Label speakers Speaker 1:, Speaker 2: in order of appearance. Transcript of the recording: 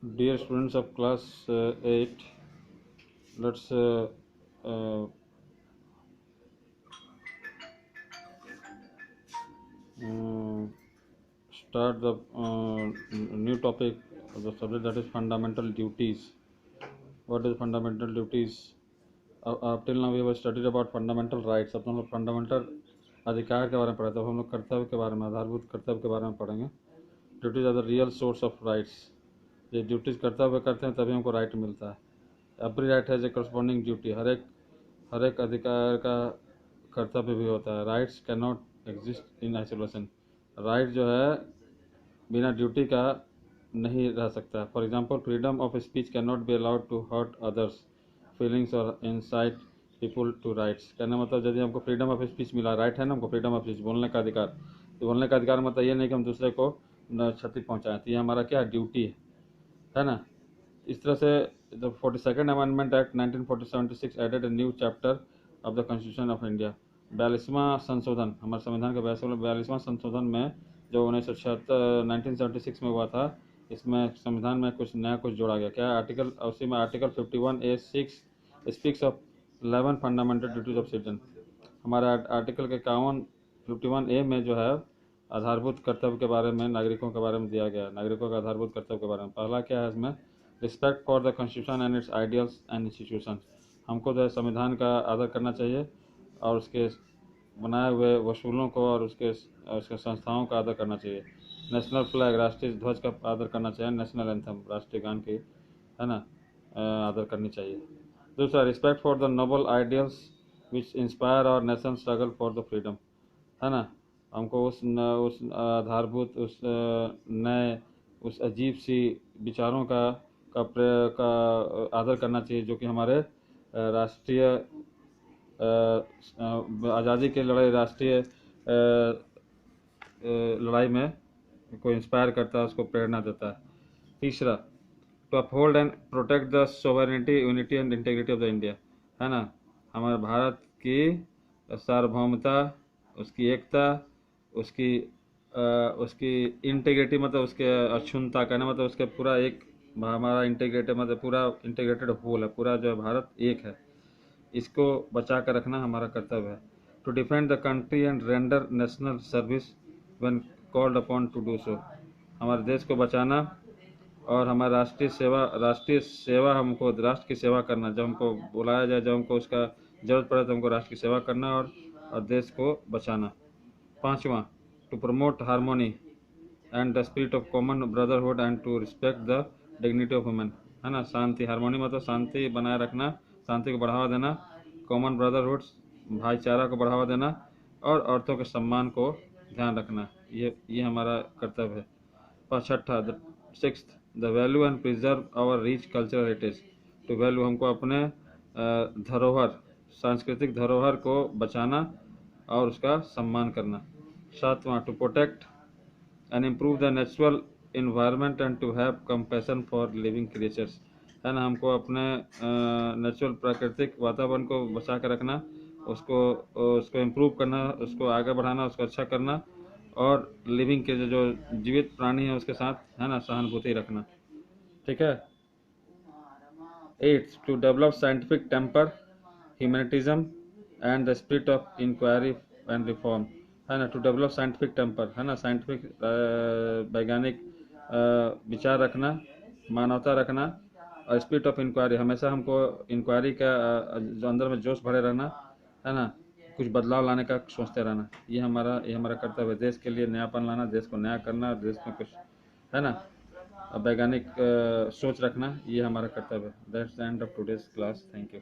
Speaker 1: Dear students of class 8, let's uh, start the new topic of the subject, that is fundamental duties. What is fundamental duties? Up till now we have studied about fundamental rights. अब हम लोग fundamental अधिकार के बारे में पढ़े, तब हम लोग कर्तव्य के बारे में, आधारभूत कर्तव्य के बारे में पढ़ेंगे. Duties are the real source of rights. ये ड्यूटीज कर्तव्य करते हैं तभी हमको राइट मिलता है. Every right has a corresponding duty. हर एक अधिकार का कर्तव्य भी होता है. Rights can not exist in isolation. Right जो है बिना ड्यूटी का नहीं रह सकता. For example, freedom of speech can not be allowed to hurt others feelings और इंसाइट पीपुल टू राइट्स. कहने मतलब यदि हमको फ्रीडम ऑफ स्पीच मिला, राइट है ना हमको फ्रीडम ऑफ स्पीच, बोलने का अधिकार, तो बोलने का अधिकार मतलब ये नहीं कि हम दूसरे को क्षति पहुँचाएं. तो ये हमारा क्या ड्यूटी है ना. इस तरह से the 42nd amendment act 1976 added a new chapter of the constitution of India. 42वां संशोधन, हमारे संविधान के 42वां संशोधन में जो 1976 में हुआ था, इसमें संविधान में कुछ नया कुछ जोड़ा गया. क्या आर्टिकल, उसी में article 51A(6) speaks of 11 fundamental duties of citizen. हमारा आर्टिकल के 51A में जो है आधारभूत कर्तव्य के बारे में, नागरिकों के बारे में दिया गया. नागरिकों का आधारभूत कर्तव्य के बारे में पहला क्या है इसमें, respect for the constitution and it's ideals and institution. हमको जो है संविधान का आदर करना चाहिए और उसके बनाए हुए वसूलों को और उसके संस्थाओं का आदर करना चाहिए. नेशनल फ्लैग, राष्ट्रीय ध्वज का आदर करना चाहिए. नेशनल एंथम, राष्ट्रीय गान की है ना आदर करनी चाहिए. दूसरा, respect for the noble ideals which inspire our nation struggle for the freedom, है ना. हमको उस आधारभूत, उस नए, उस अजीब सी विचारों का आदर करना चाहिए जो कि हमारे राष्ट्रीय आज़ादी के लड़ाई, राष्ट्रीय लड़ाई में को इंस्पायर करता है, उसको प्रेरणा देता है. तीसरा, to uphold and protect the sovereignty, unity and integrity of the India, है ना. हमारे भारत की सार्वभौमता, उसकी एकता, उसकी इंटीग्रिटी मतलब उसके अक्षुण्णता, कहना मतलब उसके पूरा एक, हमारा इंटीग्रेटेड मतलब पूरा इंटीग्रेटेड होल है, पूरा जो भारत एक है, इसको बचा कर रखना हमारा कर्तव्य है. To defend the country and render national service when called upon to do so. हमारे देश को बचाना और हमारा राष्ट्रीय सेवा हमको राष्ट्र की सेवा करना, जब हमको बुलाया जाए, जब हमको उसका जरूरत पड़े तो हमको राष्ट्र की सेवा करना और देश को बचाना. पाँचवा, to promote harmony and the spirit of common brotherhood and to respect the dignity of women, है ना. शांति, हार्मोनी मतलब शांति बनाए रखना, शांति को बढ़ावा देना. कॉमन ब्रदरहुड, भाईचारा को बढ़ावा देना और औरतों के सम्मान को ध्यान रखना. ये हमारा कर्तव्य है. छठा, sixth, the value and preserve our rich cultural heritage. To value, हमको अपने धरोहर, सांस्कृतिक धरोहर को बचाना और उसका सम्मान करना. सातवां, to protect and improve the natural environment and to have compassion for living creatures, है ना. हमको अपने नेचुरल प्राकृतिक वातावरण को बचा कर रखना, उसको इम्प्रूव करना, उसको आगे बढ़ाना, उसको अच्छा करना और लिविंग के जो जीवित प्राणी है उसके साथ, है ना, सहानुभूति रखना. ठीक है. 8, to develop scientific temper, humanism and the spirit of inquiry and reform, है ना. टू डेवलप साइंटिफिक टेम्पर, है ना, साइंटिफिक वैज्ञानिक विचार रखना, मानवता रखना और स्पिरिट ऑफ इंक्वायरी, हमेशा हमको इंक्वायरी का जो अंदर में जोश भरे रहना, है ना, कुछ बदलाव लाने का सोचते रहना. ये हमारा कर्तव्य है. देश के लिए नयापन लाना, देश को नया करना, देश में कुछ, है ना, वैज्ञानिक सोच रखना, ये हमारा कर्तव्य है. That's the end of today's class. Thank you.